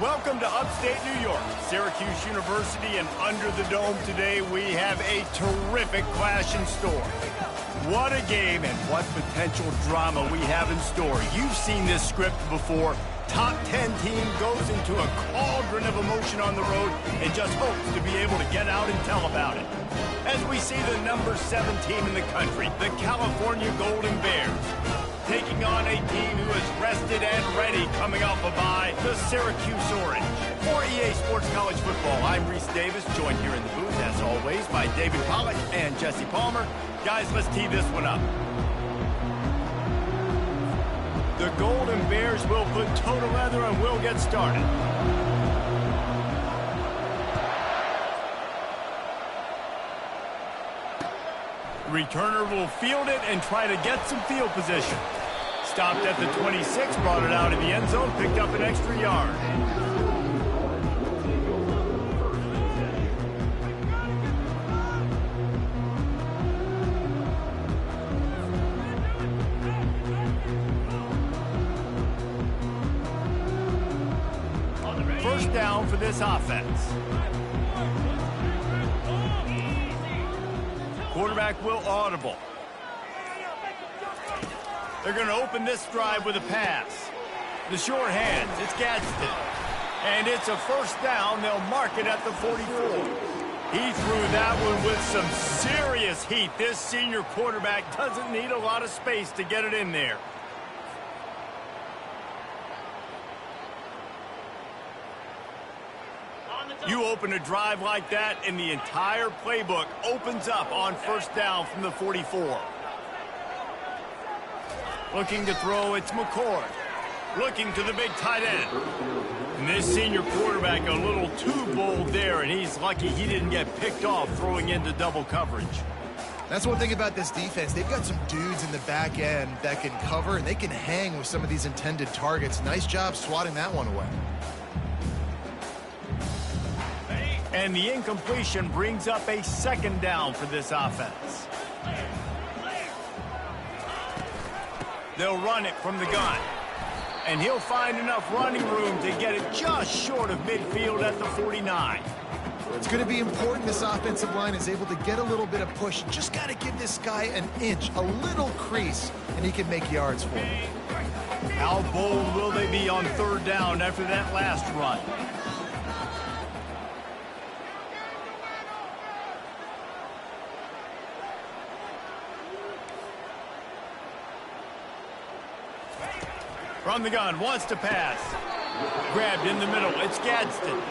Welcome to upstate New York, Syracuse University, and under the dome today we have a terrific clash in store. What a game and what potential drama we have in store. You've seen this script before. Top 10 team goes into a cauldron of emotion on the road and just hopes to be able to get out and tell about it. As we see the number 7 team in the country, the California Golden Bears, taking on a team who is rested and ready coming off a bye, the Syracuse Orange. For EA Sports College Football, I'm Reese Davis, joined here in the booth, as always, by David Pollack and Jesse Palmer. Guys, let's tee this one up. The Golden Bears will put toe to leather and we'll get started. Returner will field it and try to get some field position. Stopped at the 26, brought it out in the end zone, picked up an extra yard. First down for this offense. Quarterback will audible. They're going to open this drive with a pass. The short hands, it's Gadsden. And it's a first down. They'll mark it at the 44. He threw that one with some serious heat. This senior quarterback doesn't need a lot of space to get it in there. You open a drive like that, and the entire playbook opens up on first down from the 44. Looking to throw, it's McCord. Looking to the big tight end. And this senior quarterback a little too bold there, and he's lucky he didn't get picked off throwing into double coverage. That's one thing about this defense. They've got some dudes in the back end that can cover, and they can hang with some of these intended targets. Nice job swatting that one away. And the incompletion brings up a second down for this offense. They'll run it from the gun. And he'll find enough running room to get it just short of midfield at the 49. It's going to be important this offensive line is able to get a little bit of push. Just got to give this guy an inch, a little crease, and he can make yards for him. How bold will they be on third down after that last run? From the gun, wants to pass. Grabbed in the middle, it's Gadsden.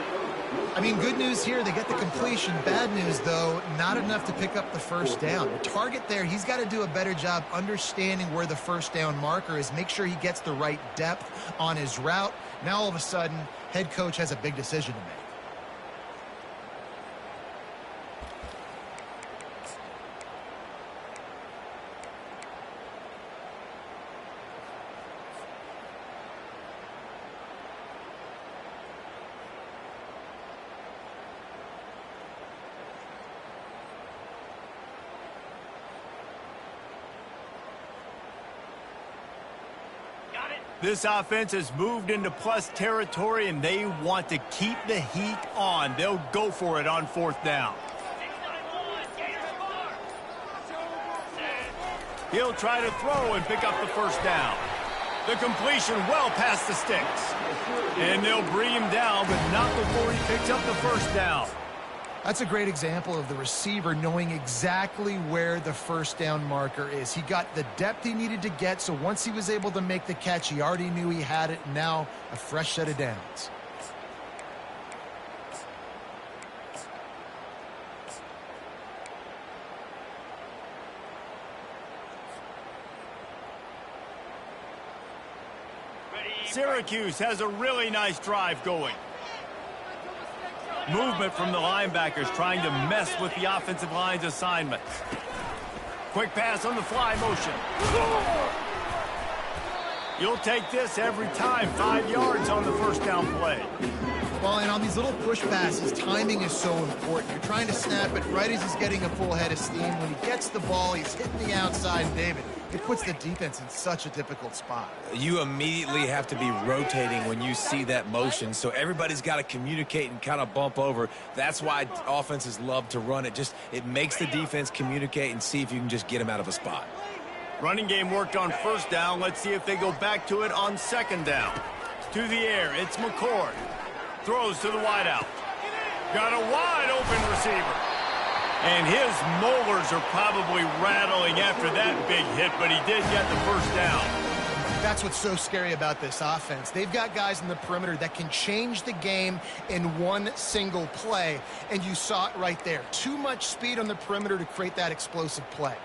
I mean, good news here, they get the completion. Bad news, though, not enough to pick up the first down. The target there, he's got to do a better job understanding where the first down marker is, make sure he gets the right depth on his route. Now, all of a sudden, head coach has a big decision to make. This offense has moved into plus territory, and they want to keep the heat on. They'll go for it on fourth down. He'll try to throw and pick up the first down. The completion well past the sticks. And they'll bring him down, but not before he picks up the first down. That's a great example of the receiver knowing exactly where the first down marker is. He got the depth he needed to get, so once he was able to make the catch, he already knew he had it. Now, a fresh set of downs. Syracuse has a really nice drive going. Movement from the linebackers trying to mess with the offensive line's assignments. Quick pass on the fly motion. You'll take this every time. 5 yards on the first down play. Well, and on these little push passes, timing is so important. You're trying to snap it right as he's getting a full head of steam. When he gets the ball, he's hitting the outside, and David, it puts the defense in such a difficult spot. You immediately have to be rotating when you see that motion, so everybody's got to communicate and kind of bump over. That's why offenses love to run it. It makes the defense communicate and see if you can just get them out of a spot. Running game worked on first down. Let's see if they go back to it on second down. To the air, it's McCord. Throws to the wideout. Got a wide open receiver. And his molars are probably rattling after that big hit, but he did get the first down. That's what's so scary about this offense. They've got guys in the perimeter that can change the game in one single play, and you saw it right there. Too much speed on the perimeter to create that explosive play.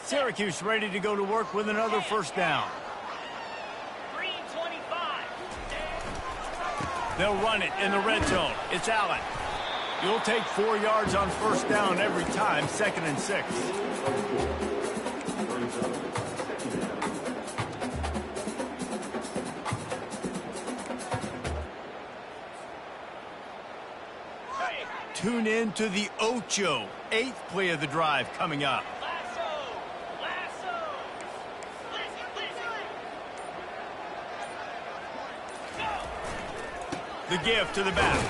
Syracuse ready to go to work with another first down. 3:25. They'll run it in the red zone. It's Allen. You'll take 4 yards on first down every time, 2nd and 6. Tune in to the Ocho, 8th play of the drive coming up. The give to the back.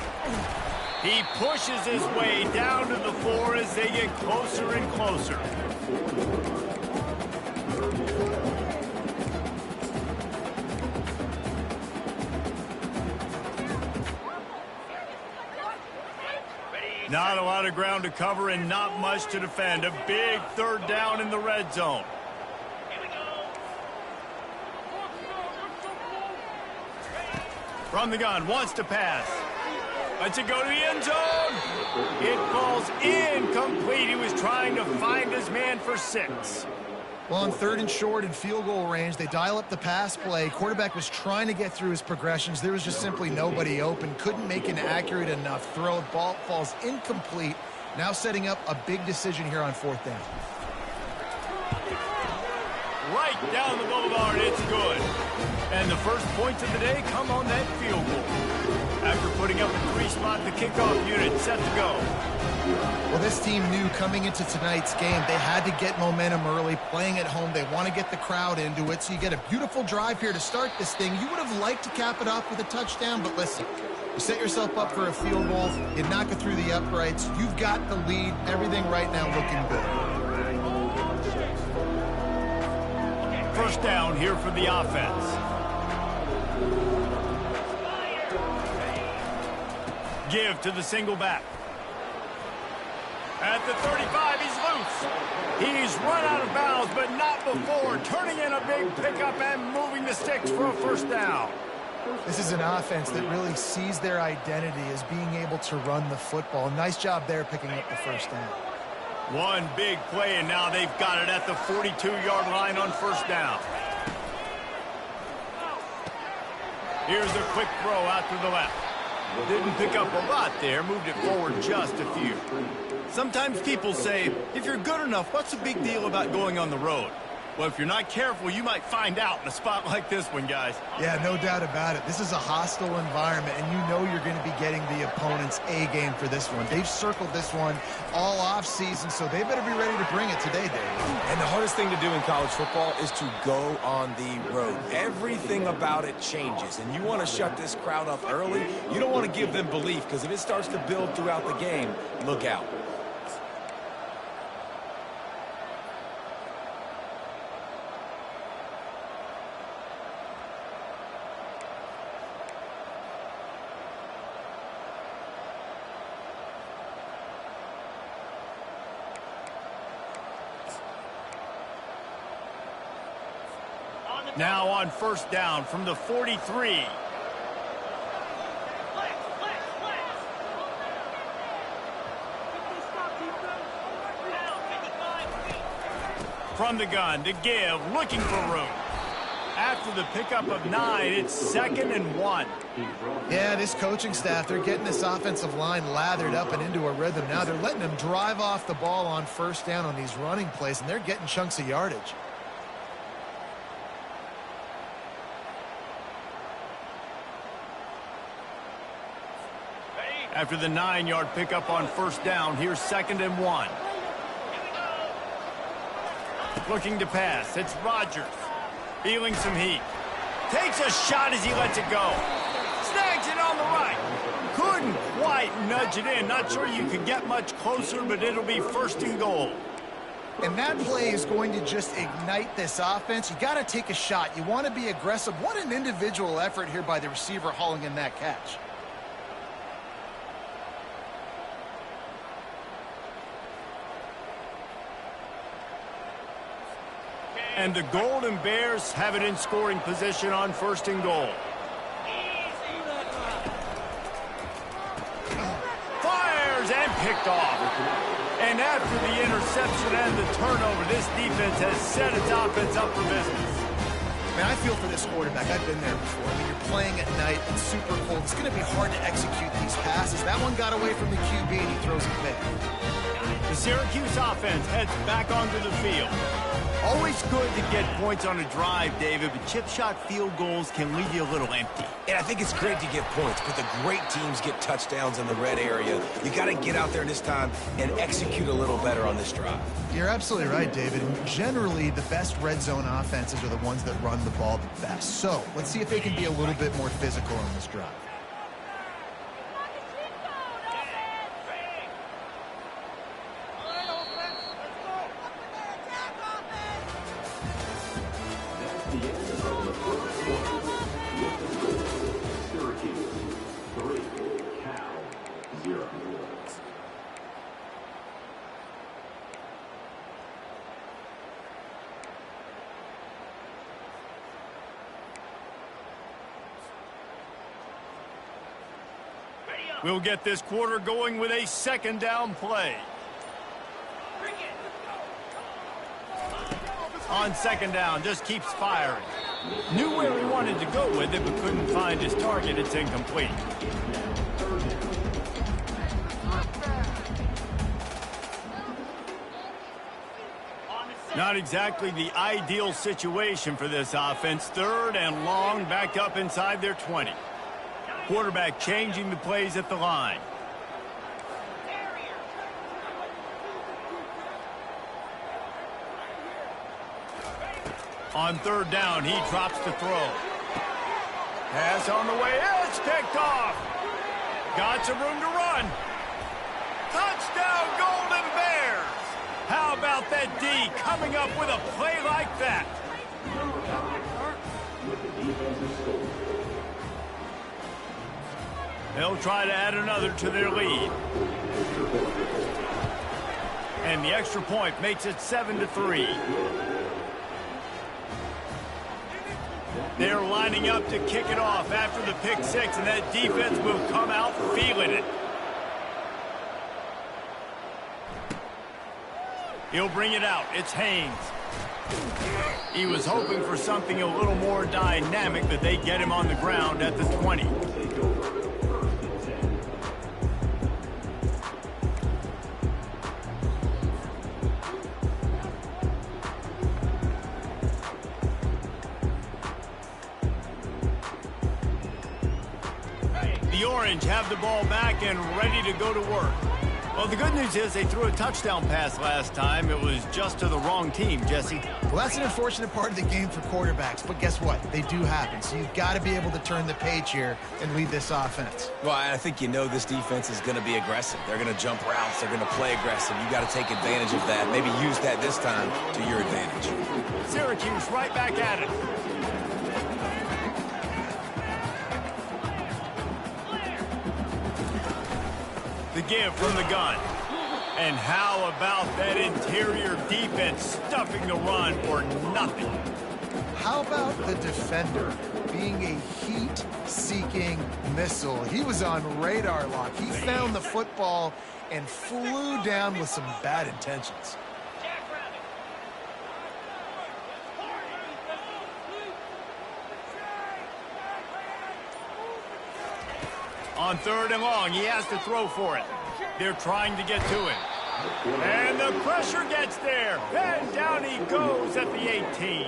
He pushes his way down to the 4 as they get closer and closer. Not a lot of ground to cover and not much to defend. A big third down in the red zone. From the gun, wants to pass. Lets it go to the end zone. It falls incomplete. He was trying to find his man for 6. Well, on 3rd and short and field goal range, they dial up the pass play. Quarterback was trying to get through his progressions. There was just simply nobody open. Couldn't make an accurate enough throw. Ball falls incomplete. Now setting up a big decision here on 4th down. Right down the boulevard, it's good. And the first points of the day come on that field goal. After putting up a 3-spot, the kickoff unit set to go. Well, this team knew coming into tonight's game they had to get momentum early. Playing at home, they want to get the crowd into it. So you get a beautiful drive here to start this thing. You would have liked to cap it off with a touchdown, but listen, you set yourself up for a field goal. You knock it through the uprights. You've got the lead. Everything right now looking good. First down here for the offense. Give to the single back. At the 35, he's loose. He's run out of bounds, but not before. Turning in a big pickup and moving the sticks for a first down. This is an offense that really sees their identity as being able to run the football. Nice job there picking up the first down. One big play, and now they've got it at the 42-yard line on first down. Here's a quick throw out to the left. Didn't pick up a lot there, moved it forward just a few. Sometimes people say, if you're good enough, what's the big deal about going on the road? Well, if you're not careful, you might find out in a spot like this one, guys. Yeah, no doubt about it. This is a hostile environment, and you know you're going to be getting the opponent's A game for this one. They've circled this one all off season, so they better be ready to bring it today, Dave. And the hardest thing to do in college football is to go on the road. Everything about it changes, and you want to shut this crowd up early. You don't want to give them belief, because if it starts to build throughout the game, look out. Now on first down from the 43. From the gun to give, looking for room. After the pickup of 9, it's 2nd and 1. Yeah, this coaching staff, they're getting this offensive line lathered up and into a rhythm. Now they're letting them drive off the ball on first down on these running plays, and they're getting chunks of yardage. After the 9-yard pickup on first down, here's 2nd and 1. Looking to pass. It's Rodgers. Feeling some heat. Takes a shot as he lets it go. Snags it on the right. Couldn't quite nudge it in. Not sure you could get much closer, but it'll be 1st and goal. And that play is going to just ignite this offense. You got to take a shot. You want to be aggressive. What an individual effort here by the receiver hauling in that catch. And the Golden Bears have it in scoring position on 1st and goal. Fires and picked off. And after the interception and the turnover, this defense has set its offense up for business. Man, I feel for this quarterback. I've been there before. I mean, you're playing at night. It's super cold. It's going to be hard to execute these passes. That one got away from the QB, and he throws a pick. The Syracuse offense heads back onto the field. Always good to get points on a drive, David, but chip shot field goals can leave you a little empty. And I think it's great to get points, but the great teams get touchdowns in the red area. You got to get out there this time and execute a little better on this drive. You're absolutely right, David. Generally, the best red zone offenses are the ones that run the ball the best. So let's see if they can be a little bit more physical on this drive. We'll get this quarter going with a 2nd down play. On 2nd down, just keeps firing. Knew where he wanted to go with it, but couldn't find his target. It's incomplete. Not exactly the ideal situation for this offense. 3rd and long, back up inside their 20. Quarterback changing the plays at the line. On 3rd down, he drops to throw. Pass on the way. It's picked off. Got some room to run. Touchdown, Golden Bears. How about that D coming up with a play like that? They'll try to add another to their lead. And the extra point makes it 7-3. They're lining up to kick it off after the pick 6, and that defense will come out feeling it. He'll bring it out. It's Haynes. He was hoping for something a little more dynamic, but they get him on the ground at the 20. The Orange have the ball back and ready to go to work. Well, the good news is they threw a touchdown pass last time. It was just to the wrong team, Jesse. Well, that's an unfortunate part of the game for quarterbacks, but guess what? They do happen, so you've got to be able to turn the page here and lead this offense. Well, I think you know this defense is going to be aggressive. They're going to jump routes. They're going to play aggressive. You got to take advantage of that. Maybe use that this time to your advantage. Syracuse right back at it. The give from the gun. And how about that interior defense stuffing the run for nothing? How about the defender being a heat-seeking missile? He was on radar lock. He found the football and flew down with some bad intentions. On 3rd and long, he has to throw for it. They're trying to get to him. And the pressure gets there. And down he goes at the 18.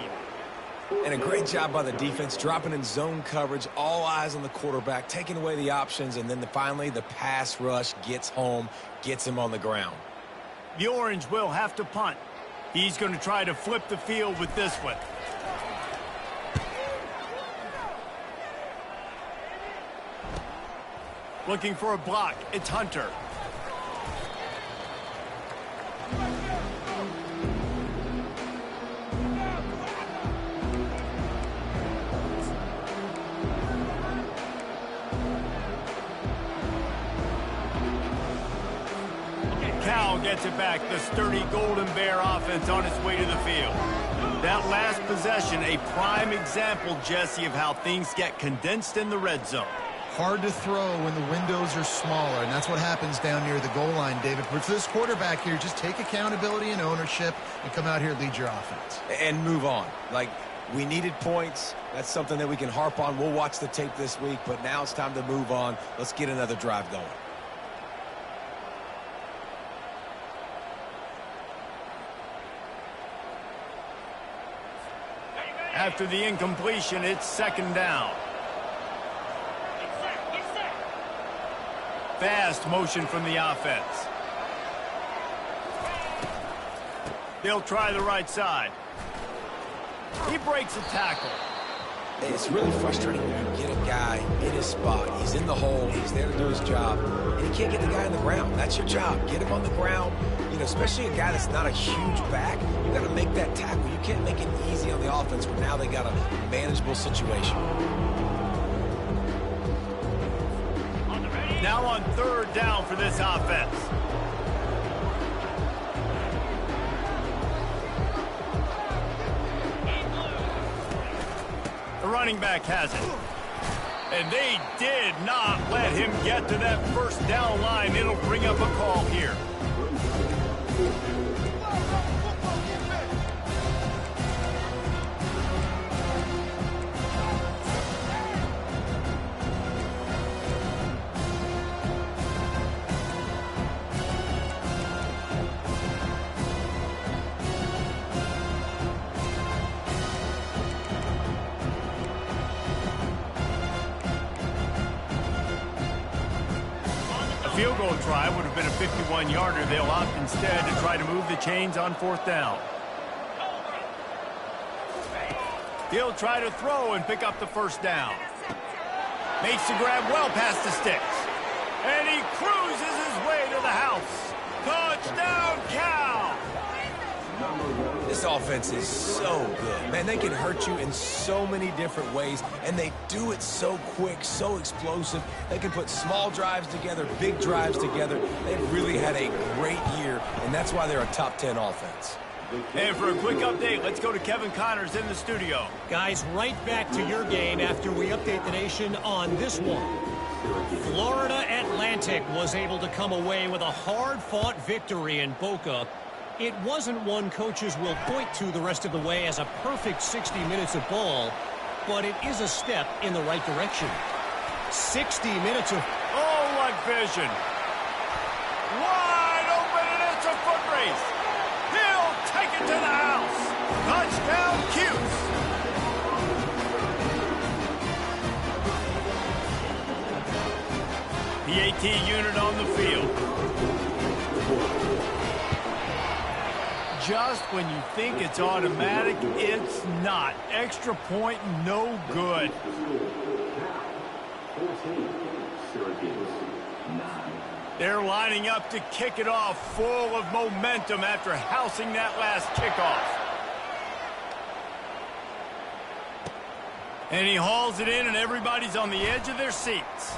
And a great job by the defense, dropping in zone coverage, all eyes on the quarterback, taking away the options, and then finally the pass rush gets home, gets him on the ground. The Orange will have to punt. He's going to try to flip the field with this one. Looking for a block. It's Hunter. Cal gets it back. The sturdy Golden Bear offense on its way to the field. That last possession, a prime example, Jesse, of how things get condensed in the red zone. Hard to throw when the windows are smaller, and that's what happens down near the goal line, David. But for this quarterback here, just take accountability and ownership and come out here and lead your offense. And move on. Like, we needed points. That's something that we can harp on. We'll watch the tape this week, but now it's time to move on. Let's get another drive going. After the incompletion, it's 2nd down. Fast motion from the offense. They'll try the right side. He breaks a tackle. It's really frustrating when you get a guy in his spot. He's in the hole. He's there to do his job. And you can't get the guy on the ground. That's your job. Get him on the ground. You know, especially a guy that's not a huge back. You got to make that tackle. You can't make it easy on the offense, but now they got a manageable situation. Now on 3rd down for this offense. The running back has it. And they did not let him get to that 1st down line. It'll bring up a call here. Field goal try would have been a 51-yarder. They'll opt instead to try to move the chains on 4th down. He'll try to throw and pick up the 1st down. Makes the grab well past the sticks. And he cruises his way to the house. Touchdown, Cal! This offense is so good. Man, they can hurt you in so many different ways, and they do it so quick, so explosive. They can put small drives together, big drives together. They've really had a great year, and that's why they're a top 10 offense. And for a quick update, let's go to Kevin Connors in the studio. Guys, right back to your game after we update the nation on this one. Florida Atlantic was able to come away with a hard-fought victory in Boca. It wasn't one coaches will point to the rest of the way as a perfect 60 minutes of ball, but it is a step in the right direction. 60 minutes of... Oh, what vision. Wide open, and it's a foot race. He'll take it to the house. Touchdown, Cuse. The AT unit on the field. Just when you think it's automatic, it's not. Extra point, no good. They're lining up to kick it off, full of momentum after housing that last kickoff. And he hauls it in, and everybody's on the edge of their seats.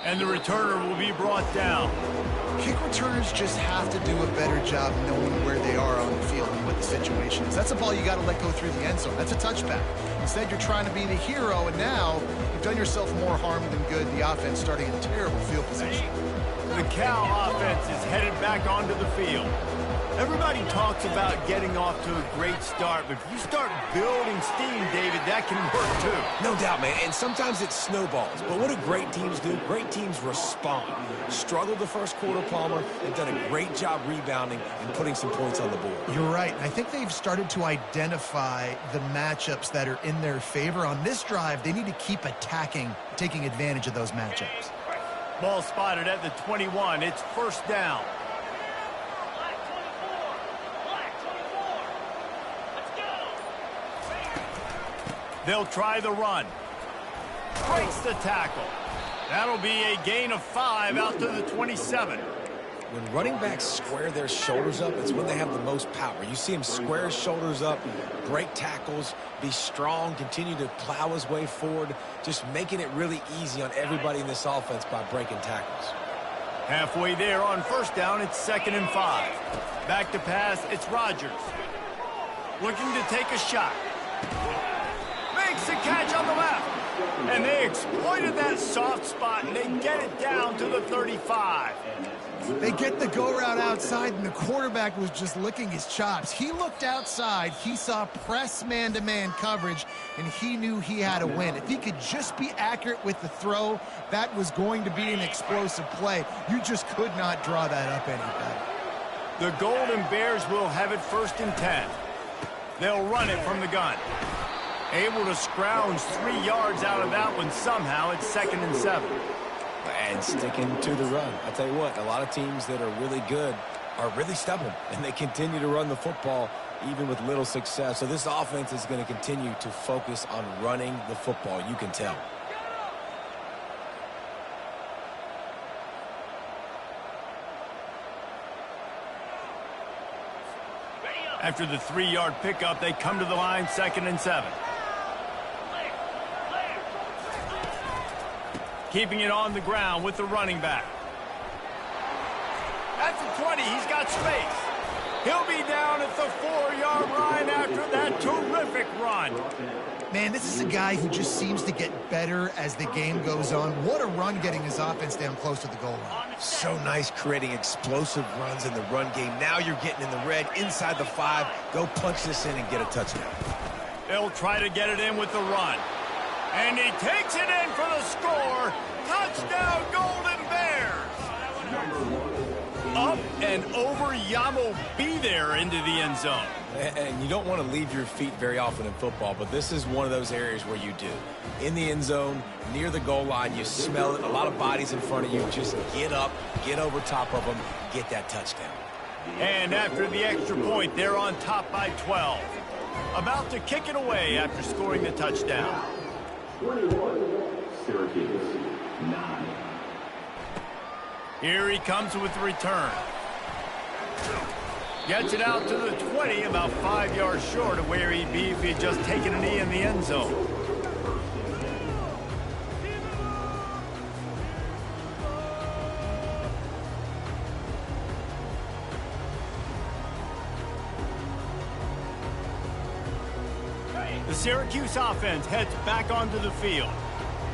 And the returner will be brought down. Kick returners just have to do a better job knowing where they are on the field and what the situation is. That's a ball you got to let go through the end zone. That's a touchback. Instead, you're trying to be the hero, and now you've done yourself more harm than good. The offense starting in terrible field position. The Cal offense is headed back onto the field. Everybody talks about getting off to a great start, but if you start building steam, David, that can work too. No doubt, man, and sometimes it snowballs. But what do great teams do? Great teams respond. Struggled the first quarter, Palmer. They've done a great job rebounding and putting some points on the board. You're right. I think they've started to identify the matchups that are in their favor. On this drive, they need to keep attacking, taking advantage of those matchups. Ball spotted at the 21. It's first down. They'll try the run. Breaks the tackle. That'll be a gain of 5 out to the 27. When running backs square their shoulders up, it's when they have the most power. You see him square his shoulders up, break tackles, be strong, continue to plow his way forward, just making it really easy on everybody in this offense by breaking tackles. Halfway there on first down, it's 2nd and 5. Back to pass, it's Rodgers. Looking to take a shot. Makes the catch on the left. And they exploited that soft spot, and they get it down to the 35. They get the go route outside, and the quarterback was just licking his chops. He looked outside, he saw press man-to-man coverage, and he knew he had to win. If he could just be accurate with the throw, that was going to be an explosive play. You just could not draw that up any better. The Golden Bears will have it 1st and 10. They'll run it from the gun. Able to scrounge 3 yards out of that one somehow. It's 2nd and 7. And sticking to the run. I'll tell you what, a lot of teams that are really good are really stubborn, and they continue to run the football even with little success. So this offense is going to continue to focus on running the football. You can tell. After the 3-yard pickup, they come to the line, 2nd and 7. Keeping it on the ground with the running back. At the 20, he's got space. He'll be down at the 4-yard line after that terrific run. Man, this is a guy who just seems to get better as the game goes on. What a run getting his offense down close to the goal line. So nice creating explosive runs in the run game. Now you're getting in the red inside the 5. Go punch this in and get a touchdown. They'll try to get it in with the run. And he takes it in for the score. Touchdown, Golden Bears. Up and over, Yamo be there into the end zone. And you don't want to leave your feet very often in football, but this is one of those areas where you do. In the end zone, near the goal line, you smell it. A lot of bodies in front of you. Just get up, get over top of them, get that touchdown. And after the extra point, they're on top by 12. About to kick it away after scoring the touchdown. 21, Syracuse, 9. Here he comes with the return. Gets it out to the 20, about 5 yards short of where he'd be if he had just taken a knee in the end zone. The Syracuse offense heads back onto the field.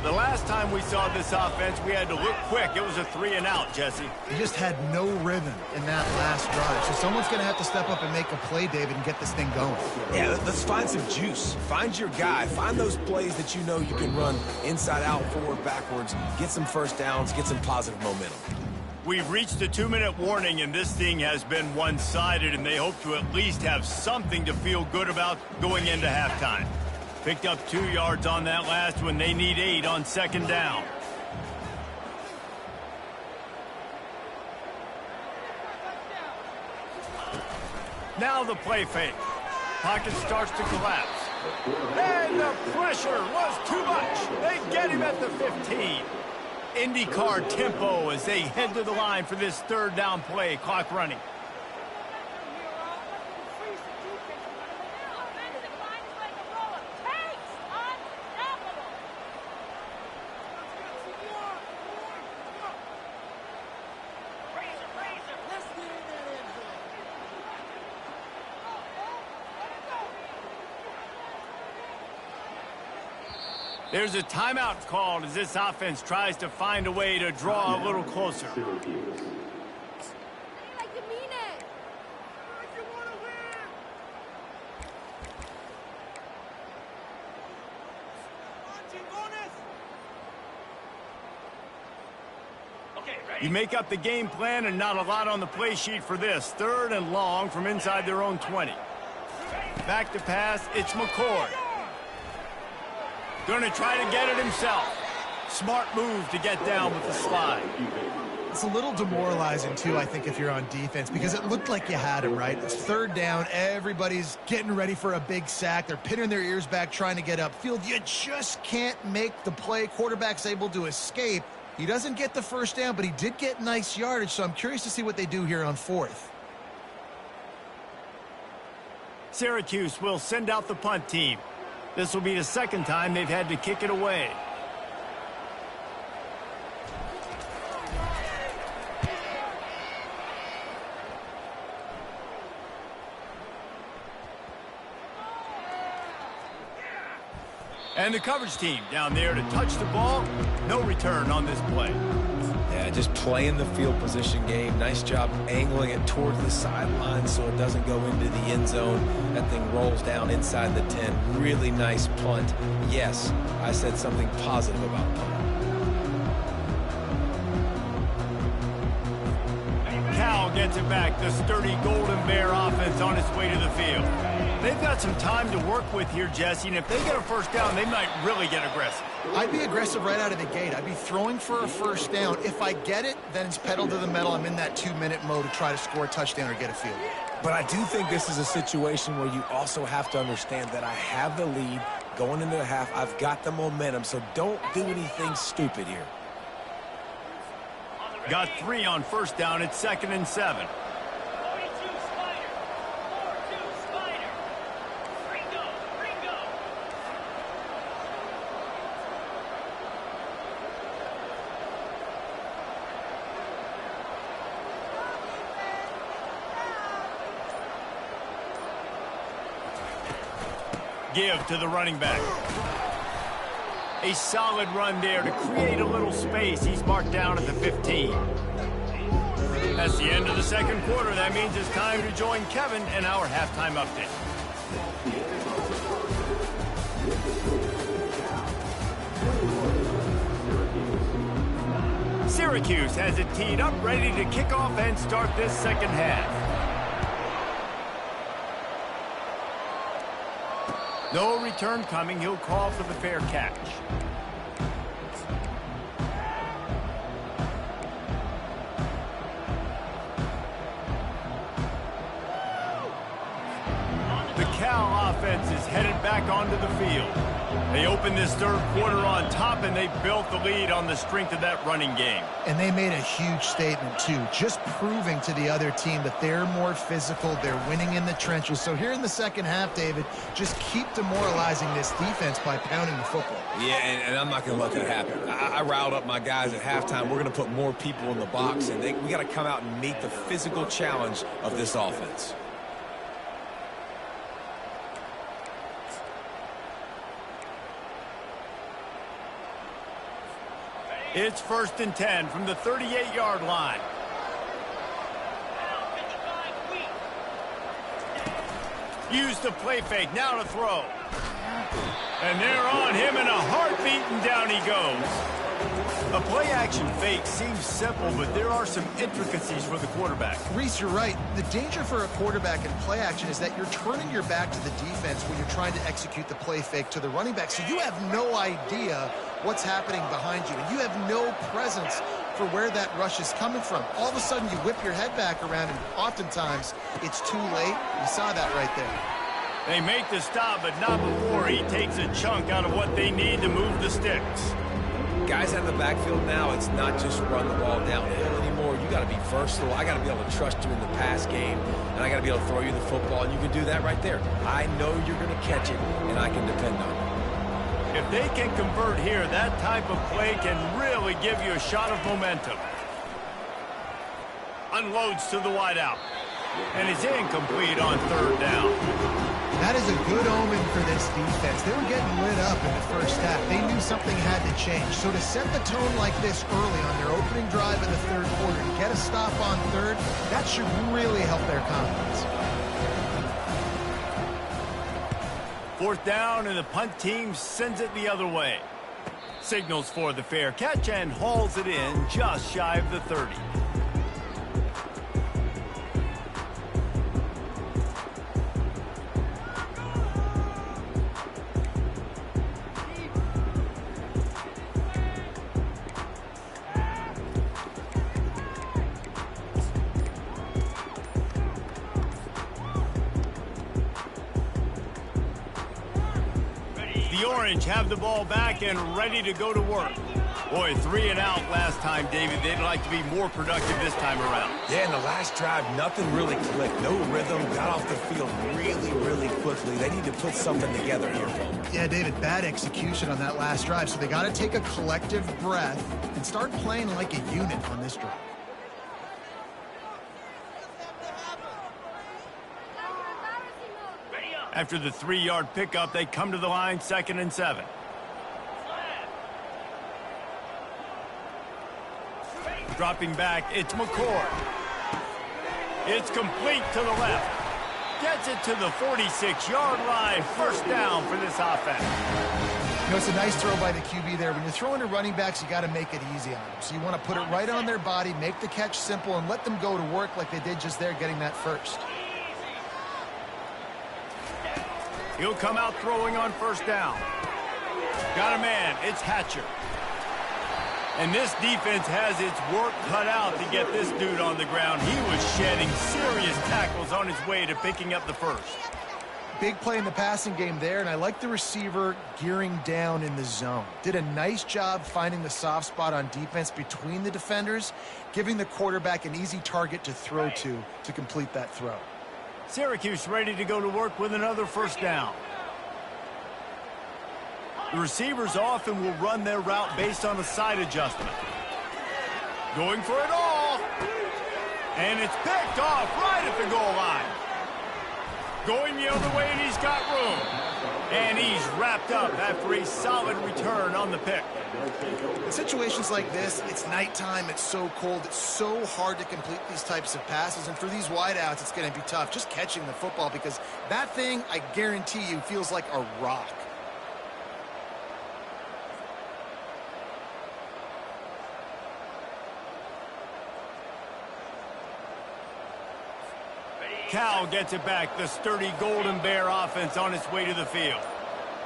The last time we saw this offense, we had to look quick. It was a 3-and-out, Jesse. He just had no rhythm in that last drive. So someone's going to have to step up and make a play, David, and get this thing going. Yeah, let's find some juice. Find your guy. Find those plays that you know you can run inside out, forward, backwards. Get some first downs. Get some positive momentum. We've reached the 2-minute warning, and this thing has been one-sided, and they hope to at least have something to feel good about going into halftime. Picked up 2 yards on that last one. They need 8 on 2nd down. Now the play fake. Pocket starts to collapse. And the pressure was too much. They get him at the 15. IndyCar tempo as they head to the line for this 3rd down play. Clock running. There's a timeout called as this offense tries to find a way to draw a little closer. You make up the game plan and not a lot on the play sheet for this. 3rd and long from inside their own 20. Back to pass, it's McCord. Going to try to get it himself. Smart move to get down with the slide. It's a little demoralizing, too, I think, if you're on defense, because it looked like you had him, right? It's 3rd down. Everybody's getting ready for a big sack. They're pinning their ears back, trying to get upfield. You just can't make the play. Quarterback's able to escape. He doesn't get the 1st down, but he did get nice yardage, so I'm curious to see what they do here on 4th. Syracuse will send out the punt team. This will be the 2nd time they've had to kick it away. And the coverage team down there to touch the ball. No return on this play. Yeah, just playing the field position game. Nice job angling it towards the sideline so it doesn't go into the end zone. That thing rolls down inside the 10. Really nice punt. Yes, I said something positive about punt. Cal gets it back. The sturdy Golden Bear offense on its way to the field. They've got some time to work with here, Jesse, and if they get a 1st down, they might really get aggressive. I'd be aggressive right out of the gate. I'd be throwing for a 1st down. If I get it, then it's pedal to the metal. I'm in that 2-minute mode to try to score a touchdown or get a field. But I do think this is a situation where you also have to understand that I have the lead going into the half. I've got the momentum, so don't do anything stupid here. Got 3 on 1st down. It's 2nd and 7. Give to the running back. A solid run there to create a little space. He's marked down at the 15. That's the end of the 2nd quarter. That means it's time to join Kevin in our halftime update. Syracuse has it teed up, ready to kick off and start this 2nd half. No return coming. He'll call for the fair catch. The Cal offense is headed back onto the field. They opened this 3rd quarter on top, and they built the lead on the strength of that running game. And they made a huge statement, too, just proving to the other team that they're more physical, they're winning in the trenches. So here in the 2nd half, David, just keep demoralizing this defense by pounding the football. Yeah, and I'm not going to let that happen. I riled up my guys at halftime. We're going to put more people in the box, and we got to come out and meet the physical challenge of this offense. It's 1st and 10 from the 38-yard line. Use the play fake, now to throw. And they're on him in a heartbeat, and down he goes. A play-action fake seems simple, but there are some intricacies for the quarterback. Reese, you're right. The danger for a quarterback in play action is that you're turning your back to the defense when you're trying to execute the play fake to the running back. So you have no idea what's happening behind you, and you have no presence for where that rush is coming from. All of a sudden, you whip your head back around, and oftentimes it's too late. You saw that right there. They make the stop, but not before he takes a chunk out of what they need to move the sticks. Guys out of the backfield now, it's not just run the ball downhill anymore. You got to be versatile. I got to be able to trust you in the pass game, and I got to be able to throw you the football, and you can do that right there. I know you're going to catch it, and I can depend on it. If they can convert here, that type of play can really give you a shot of momentum. Unloads to the wideout, and it's incomplete on 3rd down. That is a good omen for this defense. They were getting lit up in the 1st half. They knew something had to change. So to set the tone like this early on their opening drive in the 3rd quarter, to get a stop on 3rd, that should really help their confidence. 4th down, and the punt team sends it the other way. Signals for the fair catch and hauls it in just shy of the 30. The Orange have the ball back and ready to go to work. Boy, 3 and out last time, David. They'd like to be more productive this time around. Yeah, in the last drive, nothing really clicked. No rhythm, got off the field really quickly. They need to put something together here. Yeah, David, bad execution on that last drive, so they got to take a collective breath and start playing like a unit on this drive. After the 3-yard pickup, they come to the line, 2nd and 7. Dropping back, it's McCord. It's complete to the left. Gets it to the 46-yard line. First down for this offense. You know, it's a nice throw by the QB there. When you're throwing to running backs, you got to make it easy on them. So you want to put it right on their body, make the catch simple, and let them go to work like they did just there, getting that first. He'll come out throwing on first down. Got a man. It's Hatcher. And this defense has its work cut out to get this dude on the ground. He was shedding serious tackles on his way to picking up the first. Big play in the passing game there, and I like the receiver gearing down in the zone. Did a nice job finding the soft spot on defense between the defenders, giving the quarterback an easy target to throw to complete that throw. Syracuse ready to go to work with another first down. The receivers often will run their route based on a side adjustment. Going for it all. And it's picked off right at the goal line. Going the other way, and he's got room. And he's wrapped up after a solid return on the pick. In situations like this, it's nighttime, it's so cold, it's so hard to complete these types of passes. And for these wideouts, it's going to be tough just catching the football, because that thing, I guarantee you, feels like a rock. Cal gets it back. The sturdy Golden Bear offense on its way to the field.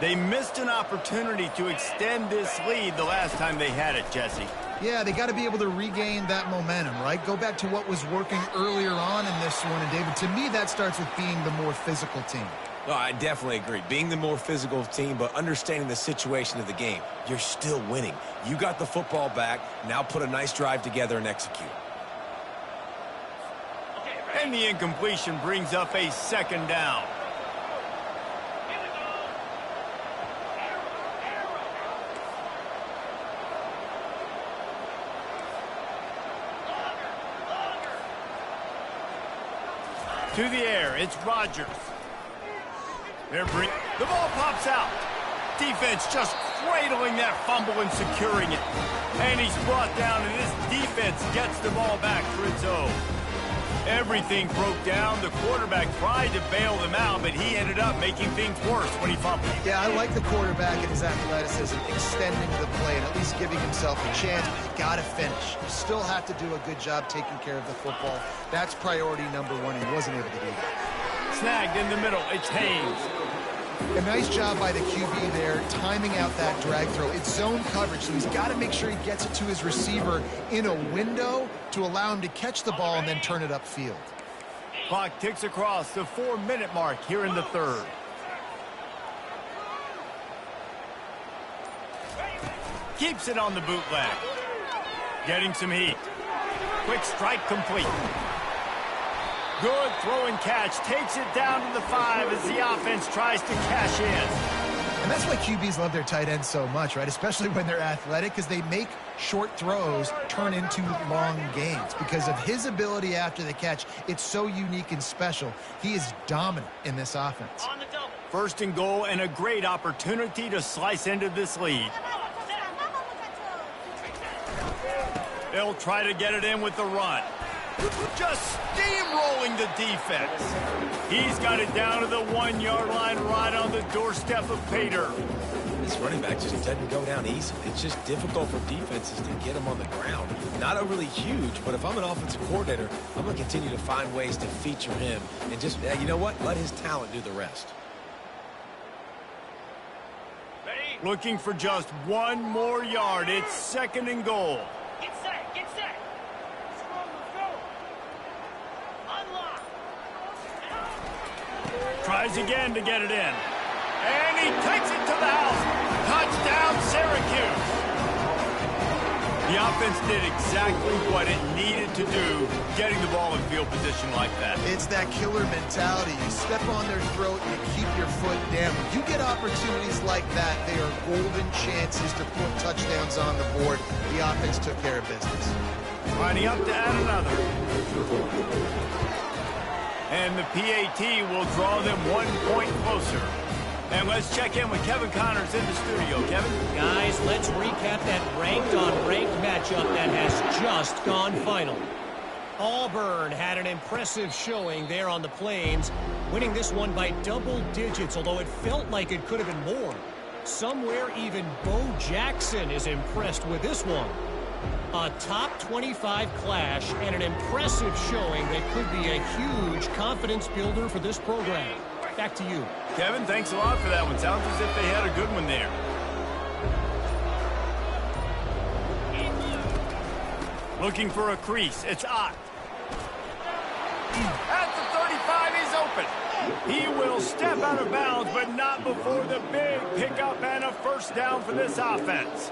They missed an opportunity to extend this lead the last time they had it, Jesse. Yeah, they got to be able to regain that momentum, right? Go back to what was working earlier on in this one. And, David, to me, that starts with being the more physical team. No, I definitely agree. Being the more physical team, but understanding the situation of the game. You're still winning. You got the football back. Now put a nice drive together and execute. And the incompletion brings up a second down. To the air, it's Rodgers. The ball pops out. Defense just cradling that fumble and securing it. And he's brought down, and this defense gets the ball back for its own. Everything broke down. The quarterback tried to bail them out, but he ended up making things worse when he fumbled. Yeah, I like the quarterback and his athleticism, extending the play and at least giving himself a chance, but you got to finish. You still have to do a good job taking care of the football. That's priority number one. He wasn't able to do that. Snagged in the middle. It's Haynes. A nice job by the QB there, timing out that drag throw. It's zone coverage, so he's got to make sure he gets it to his receiver in a window to allow him to catch the ball and then turn it upfield. Clock ticks across the 4-minute mark here in the third. Keeps it on the bootleg. Getting some heat. Quick strike complete. Good throw and catch. Takes it down to the 5 as the offense tries to cash in. And that's why QBs love their tight ends so much, right? Especially when they're athletic, because they make short throws turn into long gains. Because of his ability after the catch, it's so unique and special. He is dominant in this offense. First and goal, and a great opportunity to slice into this lead. They'll try to get it in with the run. Just steamrolling the defense. He's got it down to the 1-yard line right on the doorstep of Pater. this running back just doesn't go down easily. It's just difficult for defenses to get him on the ground. Not overly huge, but if I'm an offensive coordinator, I'm going to continue to find ways to feature him and just, you know what, let his talent do the rest. Looking for just one more yard. It's 2nd and goal. Get set, get set. Let's go. Unlock. Tries again to get it in. And he takes it to the house. Touchdown, Syracuse. The offense did exactly what it needed to do, getting the ball in field position like that. It's that killer mentality. You step on their throat, you keep your foot down. When you get opportunities like that, they are golden chances to put touchdowns on the board. The offense took care of business. Lining up to add another. And the PAT will draw them 1 point closer. And let's check in with Kevin Connors in the studio. Kevin? Guys, let's recap that ranked-on-ranked matchup that has just gone final. Auburn had an impressive showing there on the Plains, winning this one by double digits, although it felt like it could have been more. Somewhere even Bo Jackson is impressed with this one. A top 25 clash and an impressive showing that could be a huge confidence builder for this program. Back to you. Kevin, thanks a lot for that one. Sounds as if they had a good one there. Looking for a crease. It's Ott. At the 35, he's open. He will step out of bounds, but not before the big pickup and a first down for this offense.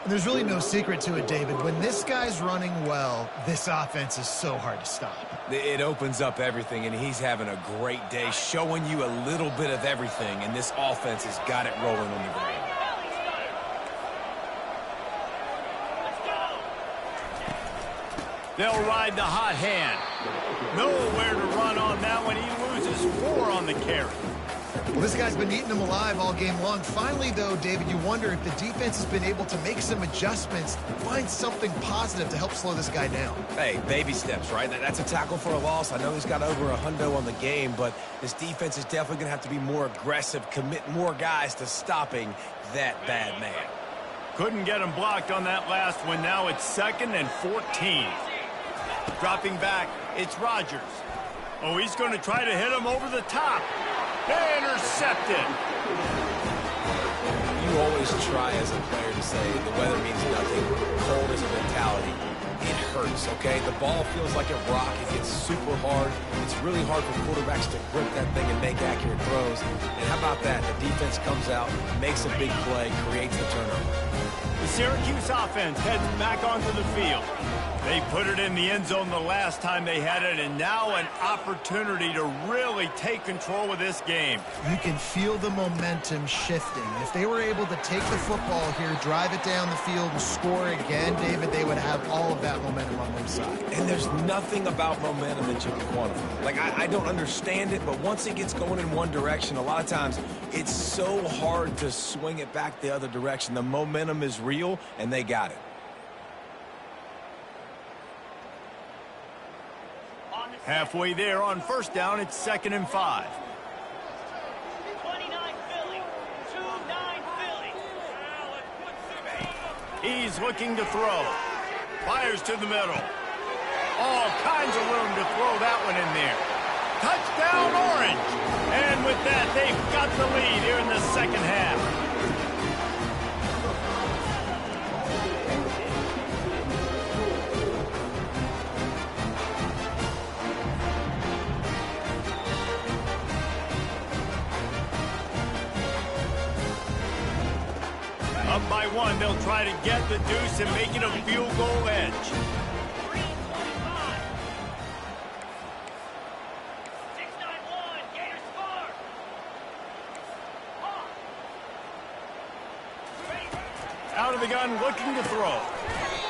And there's really no secret to it, David. When this guy's running well, this offense is so hard to stop. It opens up everything, and he's having a great day, showing you a little bit of everything, and this offense has got it rolling on the ground. They'll ride the hot hand. Nowhere to run on that one. He loses 4 on the carry. Well, this guy's been eating them alive all game long. Finally, though, David, you wonder if the defense has been able to make some adjustments, find something positive to help slow this guy down. Hey, baby steps, right? That's a tackle for a loss. I know he's got over a hundo on the game, but this defense is definitely going to have to be more aggressive, commit more guys to stopping that bad man. Couldn't get him blocked on that last one. Now it's 2nd and 14. Dropping back, it's Rodgers. Oh, he's going to try to hit him over the top. Intercepted. You always try as a player to say the weather means nothing. Cold is a mentality. It hurts, okay? The ball feels like a rock. It gets super hard. It's really hard for quarterbacks to grip that thing and make accurate throws. And how about that? The defense comes out, makes a big play, creates the turnover. The Syracuse offense heads back onto the field. They put it in the end zone the last time they had it, and now an opportunity to really take control of this game. You can feel the momentum shifting. If they were able to take the football here, drive it down the field, and score again, David, they would have all of that momentum on their side. And there's nothing about momentum that you can quantify. Like, I don't understand it, but once it gets going in one direction, a lot of times it's so hard to swing it back the other direction. The momentum is real, and they got it. Halfway there on first down, it's 2nd and 5. 29 Philly. 2-9 Philly. He's looking to throw. Fires to the middle. All kinds of room to throw that one in there. Touchdown, Orange. And with that, they've got the lead here in the second half. Up by 1, they'll try to get the deuce and make it a field goal edge. 3:25. 6-9-1. Gators score. Out of the gun, looking to throw.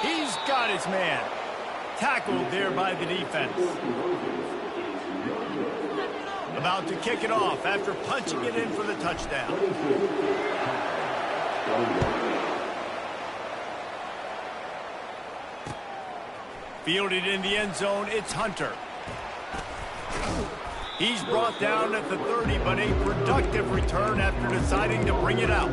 He's got his man. Tackled there by the defense. About to kick it off after punching it in for the touchdown. Fielded in the end zone, it's Hunter. He's brought down at the 30, but a productive return after deciding to bring it out.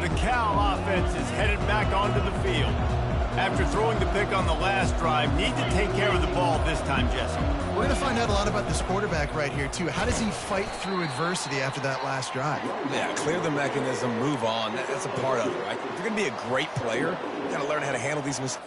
The Cal offense is headed back onto the field. After throwing the pick on the last drive, need to take care of the ball this time, Jesse. We're going to find out a lot about this quarterback right here, too. How does he fight through adversity after that last drive? Yeah, clear the mechanism, move on. That's a part of it, right? If you're going to be a great player, you got to learn how to handle these mistakes.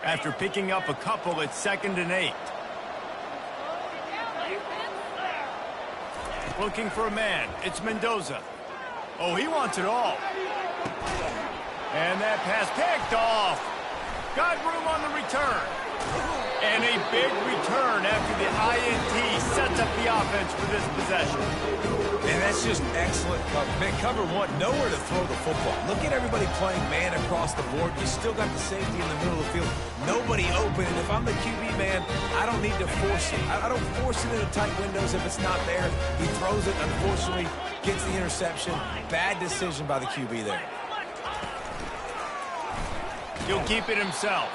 After picking up a couple, it's 2nd and 8. Looking for a man. It's Mendoza. Oh, he wants it all. And that pass picked off. Got room on the return. And a big return after the INT sets up the offense for this possession. And that's just excellent cover. Man, cover one, nowhere to throw the football. Look at everybody playing man across the board. You still got the safety in the middle of the field. Nobody open. And if I'm the QB, man, I don't need to force it. I don't force it into tight windows if it's not there. He throws it, unfortunately, gets the interception. Bad decision by the QB there. He'll keep it himself.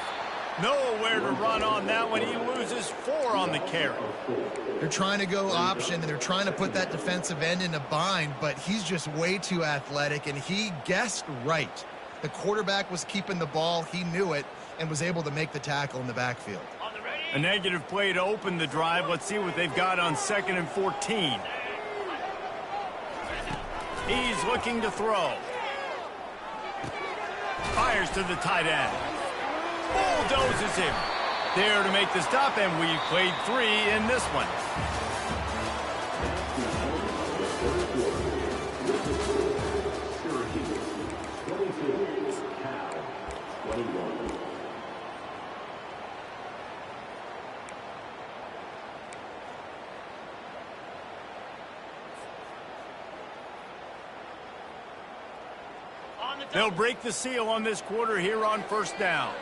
Nowhere to run on that one. He loses 4 on the carry. They're trying to go option, and they're trying to put that defensive end in a bind, but he's just way too athletic, and he guessed right. The quarterback was keeping the ball. He knew it and was able to make the tackle in the backfield. A negative play to open the drive. Let's see what they've got on 2nd and 14. He's looking to throw. Fires to the tight end. Bulldozes him. There to make the stop, and we've played 3 in this one. They'll break the seal on this quarter here on 1st down.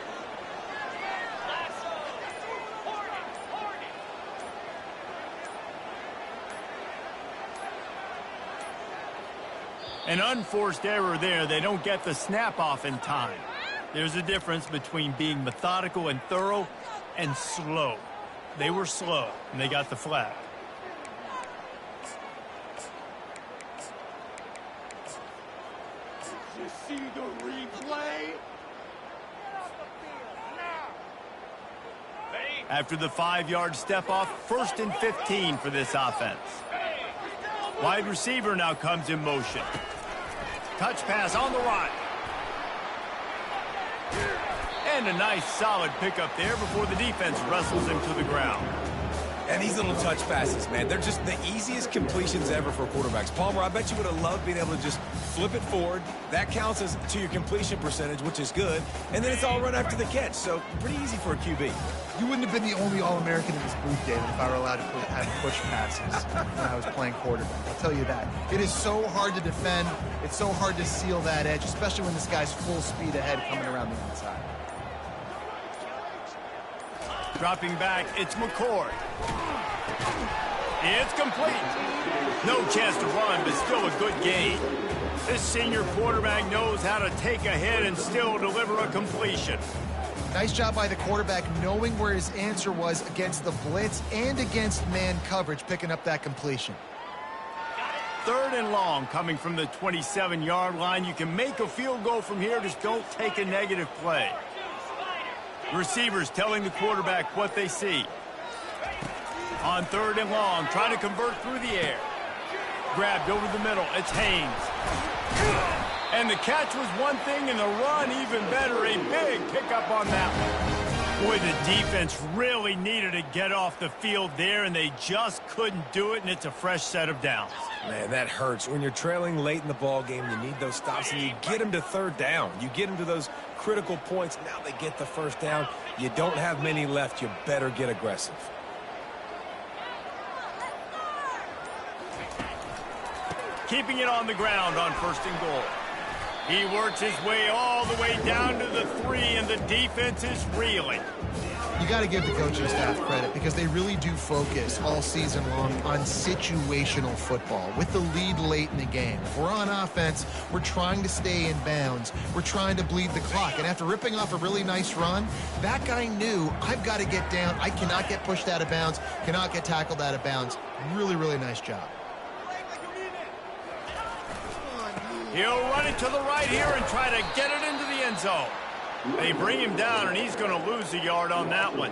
An unforced error there. They don't get the snap off in time. There's a difference between being methodical and thorough and slow. They were slow, and they got the flag. You see the replay? After the 5-yard step off, 1st and 15 for this offense. Wide receiver now comes in motion. Touch pass on the run. And a nice solid pickup there before the defense wrestles him to the ground. And these little touch passes, man, they're just the easiest completions ever for quarterbacks. Palmer, I bet you would have loved being able to just flip it forward. That counts as to your completion percentage, which is good. And then it's all run after the catch, so pretty easy for a QB. You wouldn't have been the only All-American in this booth, David, if I were allowed to have push passes when I was playing quarterback. I'll tell you that. It is so hard to defend. It's so hard to seal that edge, especially when this guy's full speed ahead coming around the inside. Dropping back, it's McCord. It's complete. No chance to run, but still a good gain. This senior quarterback knows how to take a hit and still deliver a completion. Nice job by the quarterback knowing where his answer was against the blitz and against man coverage, picking up that completion. 3rd and long coming from the 27-yard line. You can make a field goal from here, just don't take a negative play. Receivers telling the quarterback what they see. On 3rd and long, trying to convert through the air. Grabbed over the middle, it's Haynes. And the catch was one thing, and the run even better. A big pickup on that one. Boy, the defense really needed to get off the field there, and they just couldn't do it, and it's a fresh set of downs. Man, that hurts. When you're trailing late in the ball game, you need those stops, and you get them to third down. You get them to those critical points. Now they get the first down. You don't have many left. You better get aggressive. Keeping it on the ground on 1st and goal. He works his way all the way down to the 3, and the defense is reeling. You got to give the coaching staff credit because they really do focus all season long on situational football with the lead late in the game. If we're on offense, we're trying to stay in bounds. We're trying to bleed the clock. And after ripping off a really nice run, that guy knew, I've got to get down. I cannot get pushed out of bounds, cannot get tackled out of bounds. Really, really nice job. He'll run it to the right here and try to get it into the end zone. They bring him down, and he's going to lose a yard on that one.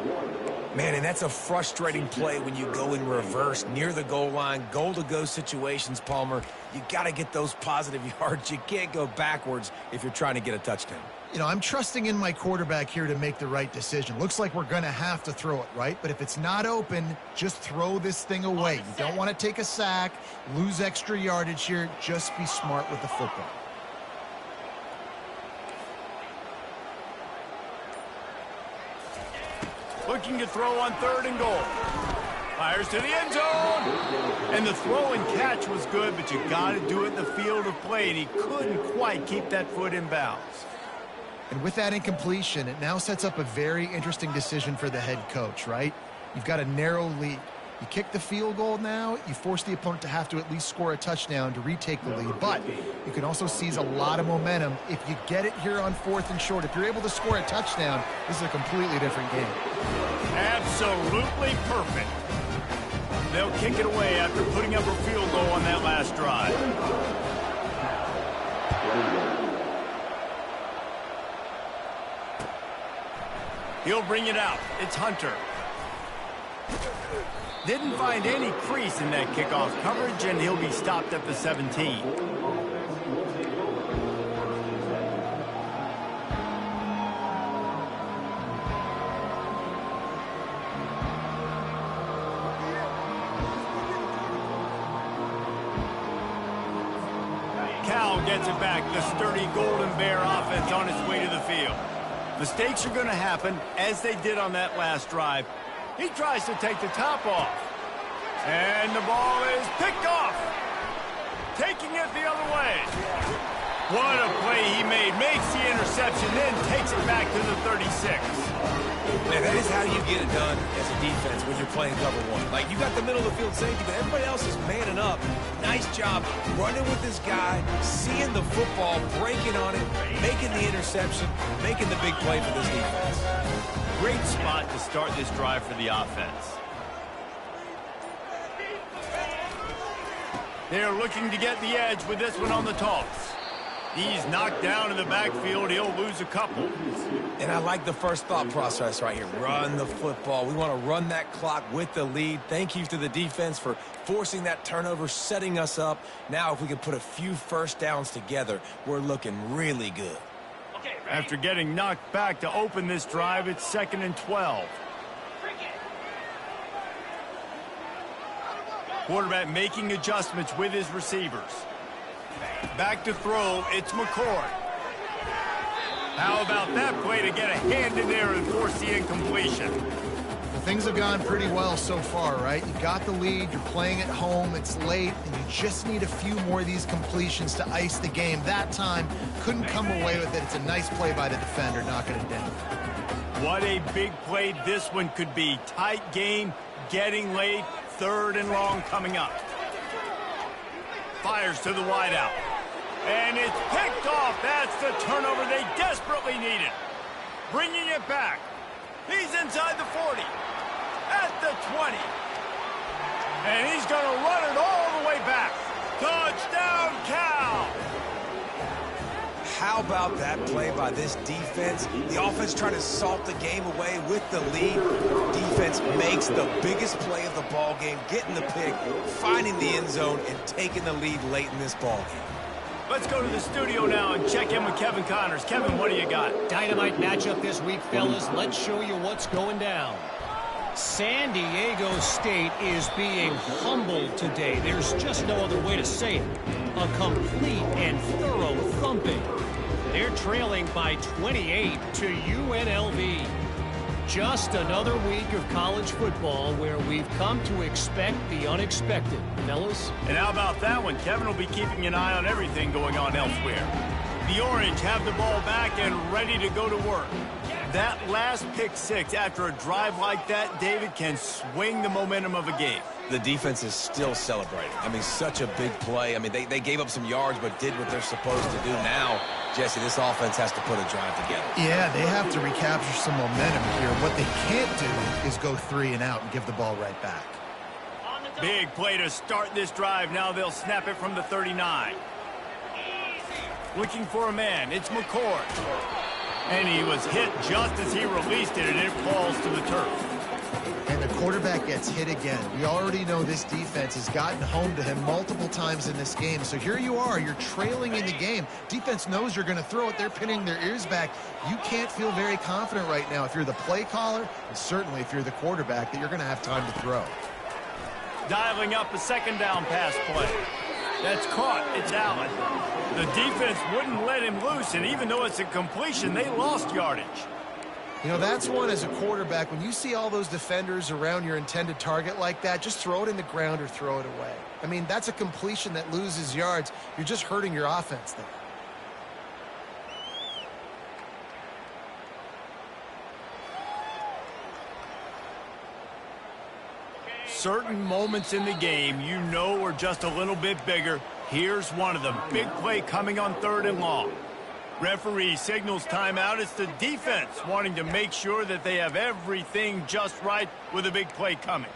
Man, and that's a frustrating play when you go in reverse near the goal line, goal-to-go situations, Palmer. You got to get those positive yards. You can't go backwards if you're trying to get a touchdown. You know, I'm trusting in my quarterback here to make the right decision. Looks like we're going to have to throw it, right? But if it's not open, just throw this thing away. You don't want to take a sack, lose extra yardage here. Just be smart with the football. Looking to throw on 3rd and goal. Fires to the end zone. And the throw and catch was good, but you got to do it in the field of play, and he couldn't quite keep that foot in bounds. And with that incompletion, it now sets up a very interesting decision for the head coach, right? You've got a narrow lead. You kick the field goal now, you force the opponent to have to at least score a touchdown to retake the lead. But you can also seize a lot of momentum if you get it here on 4th and short. If you're able to score a touchdown, this is a completely different game. Absolutely perfect. They'll kick it away after putting up a field goal on that last drive. He'll bring it out. It's Hunter. Didn't find any crease in that kickoff coverage, and he'll be stopped at the 17. Cal gets it back. The sturdy Golden Bear offense on its way to the field. Mistakes are going to happen, as they did on that last drive. He tries to take the top off. And the ball is picked off. Taking it the other way. What a play he made. Makes the interception, then takes it back to the 36. Man, that is how you get it done as a defense when you're playing cover 1. Like, you got the middle of the field safety, but everybody else is manning up. Nice job running with this guy, seeing the football, breaking on it, making the interception, making the big play for this defense. Great spot to start this drive for the offense. They're looking to get the edge with this one on the toss. He's knocked down in the backfield. He'll lose a couple. And I like the first thought process right here. Run the football. We want to run that clock with the lead. Thank you to the defense for forcing that turnover, setting us up. Now, if we can put a few first downs together, we're looking really good. After getting knocked back to open this drive, it's 2nd and 12. Quarterback making adjustments with his receivers. Back to throw, it's McCord. How about that play to get a hand in there and force the incompletion? Well, things have gone pretty well so far, right? You got the lead, you're playing at home, it's late, and you just need a few more of these completions to ice the game. That time, couldn't come away with it. It's a nice play by the defender, knocking it down. What a big play this one could be. Tight game, getting late, 3rd and long coming up. Fires to the wideout. And it's picked off. That's the turnover they desperately needed. Bringing it back. He's inside the 40. At the 20. And he's going to run it all the way back. Touchdown, Cal! How about that play by this defense? The offense trying to salt the game away with the lead. Defense makes the biggest play of the ball game, getting the pick, finding the end zone, and taking the lead late in this ball game. Let's go to the studio now and check in with Kevin Connors. Kevin, what do you got? Dynamite matchup this week, fellas. Let's show you what's going down. San Diego State is being humbled today. There's just no other way to say it. A complete and thorough thumping. They're trailing by 28 to UNLV. Just another week of college football where we've come to expect the unexpected, fellas. And how about that one? Kevin will be keeping an eye on everything going on elsewhere. The Orange have the ball back and ready to go to work. That last pick six after a drive like that, David, can swing the momentum of a game. The defense is still celebrating. I mean, such a big play. I mean, they gave up some yards but did what they're supposed to do. Now, Jesse, this offense has to put a drive together. Yeah, they have to recapture some momentum here. What they can't do is go 3 and out and give the ball right back. Big play to start this drive. Now they'll snap it from the 39. Looking for a man. It's McCord. And he was hit just as he released it, and it falls to the turf. And the quarterback gets hit again. We already know this defense has gotten home to him multiple times in this game. So here you are. You're trailing in the game. Defense knows you're going to throw it. They're pinning their ears back. You can't feel very confident right now if you're the play caller, and certainly if you're the quarterback, that you're going to have time to throw. Dialing up a second down pass play. That's caught. It's Allen. The defense wouldn't let him loose, and even though it's a completion, they lost yardage. You know, that's one as a quarterback. When you see all those defenders around your intended target like that, just throw it in the ground or throw it away. I mean, that's a completion that loses yards. You're just hurting your offense there. Certain moments in the game you know are just a little bit bigger. Here's one of them. Big play coming on 3rd and long. Referee signals timeout. It's the defense wanting to make sure that they have everything just right with a big play coming.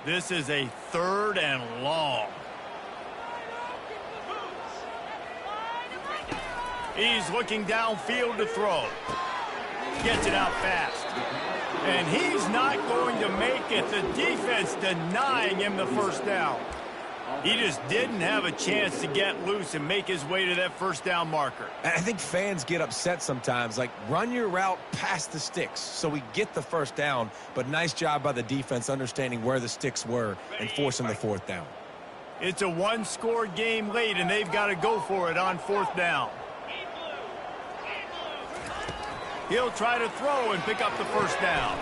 This is a 3rd and long. He's looking downfield to throw. Gets it out fast. And he's not going to make it. The defense denying him the first down. He just didn't have a chance to get loose and make his way to that first down marker. I think fans get upset sometimes. Like, run your route past the sticks so we get the first down. But nice job by the defense understanding where the sticks were and forcing the 4th down. It's a one-score game late, and they've got to go for it on 4th down. He'll try to throw and pick up the first down.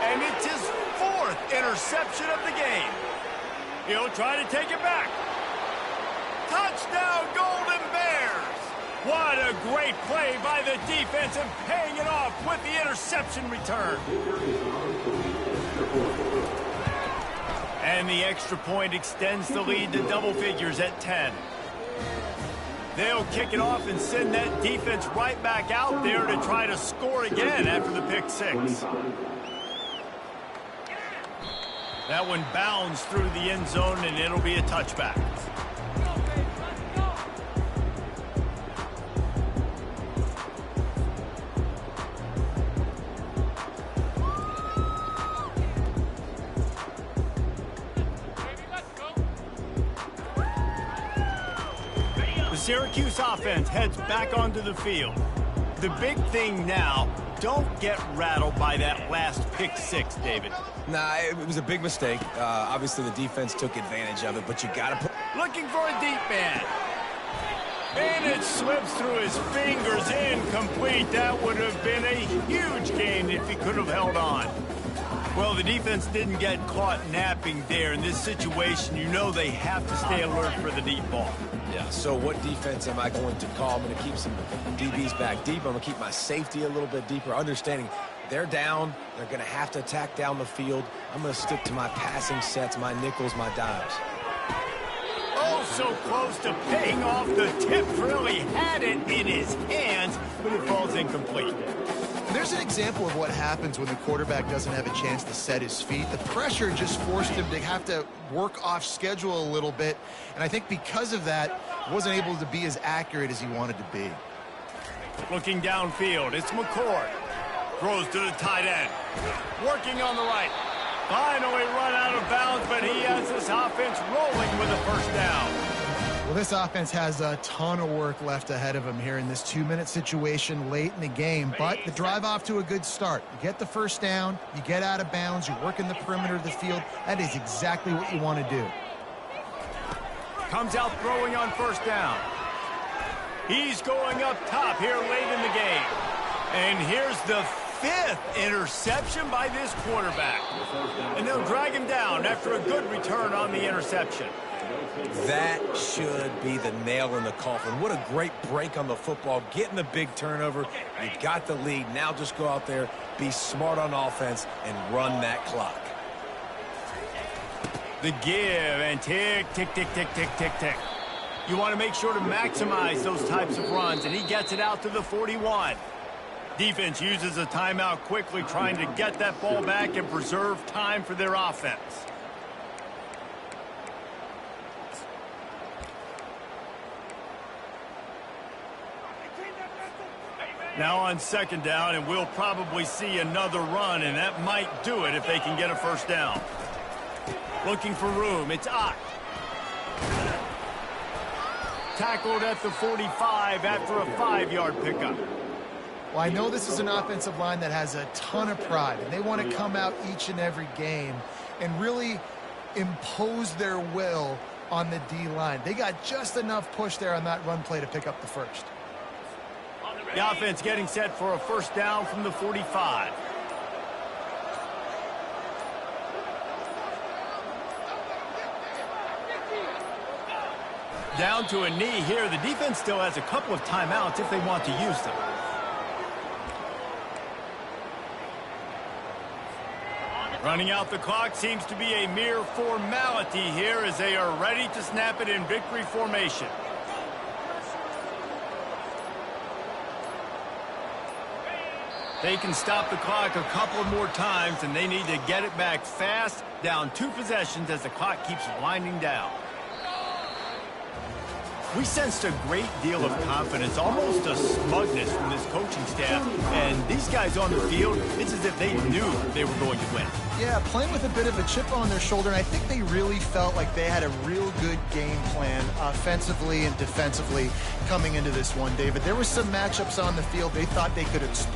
And it's his 4th interception of the game. He'll try to take it back. Touchdown, Golden Bears! What a great play by the defense and paying it off with the interception return. And the extra point extends the lead to double figures at 10. They'll kick it off and send that defense right back out there to try to score again after the pick six. That one bounds through the end zone, and it'll be a touchback. The Syracuse offense heads back onto the field. The big thing now, don't get rattled by that last pick six, David. Nah, it was a big mistake. Obviously, the defense took advantage of it, but you got to put... Looking for a deep man. And it slips through his fingers, incomplete. That would have been a huge gain if he could have held on. Well, the defense didn't get caught napping there. In this situation, you know they have to stay alert for the deep ball. Yeah, so what defense am I going to call? I'm going to keep some DBs back deep. I'm going to keep my safety a little bit deeper, understanding they're down. They're going to have to attack down the field. I'm going to stick to my passing sets, my nickels, my dimes. Oh, so close to paying off. The tip really had it in his hands, but it falls incomplete. There's an example of what happens when the quarterback doesn't have a chance to set his feet. The pressure just forced him to have to work off schedule a little bit, and I think because of that, wasn't able to be as accurate as he wanted to be. Looking downfield, it's McCord. Throws to the tight end. Working on the right. Finally run out of bounds, but he has this offense rolling with a first down. Well, this offense has a ton of work left ahead of them here in this 2-minute situation late in the game, but the drive off to a good start. You get the first down, you get out of bounds, you work in the perimeter of the field. That is exactly what you want to do. Comes out throwing on first down. He's going up top here late in the game. And here's the 5th interception by this quarterback. And they'll drag him down after a good return on the interception. That should be the nail in the coffin. What a great break on the football. Getting the big turnover. You got the lead. Now just go out there, be smart on offense, and run that clock. The give and tick, tick, tick, tick, tick, tick, tick. You want to make sure to maximize those types of runs, and he gets it out to the 41. Defense uses a timeout quickly, trying to get that ball back and preserve time for their offense. Now on second down, and we'll probably see another run, and that might do it if they can get a first down. Looking for room, it's Ott. Tackled at the 45 after a 5-yard pickup. Well, I know this is an offensive line that has a ton of pride, and they want to come out each and every game and really impose their will on the D-line. They got just enough push there on that run play to pick up the first. The offense getting set for a first down from the 45. Down to a knee here. The defense still has a couple of timeouts if they want to use them. Running out the clock seems to be a mere formality here as they are ready to snap it in victory formation. They can stop the clock a couple more times, and they need to get it back fast, down 2 possessions as the clock keeps winding down. We sensed a great deal of confidence, almost a smugness from this coaching staff. And these guys on the field, it's as if they knew they were going to win. Yeah, playing with a bit of a chip on their shoulder, and I think they really felt like they had a real good game plan offensively and defensively coming into this one, David. There were some matchups on the field they thought they could exploit.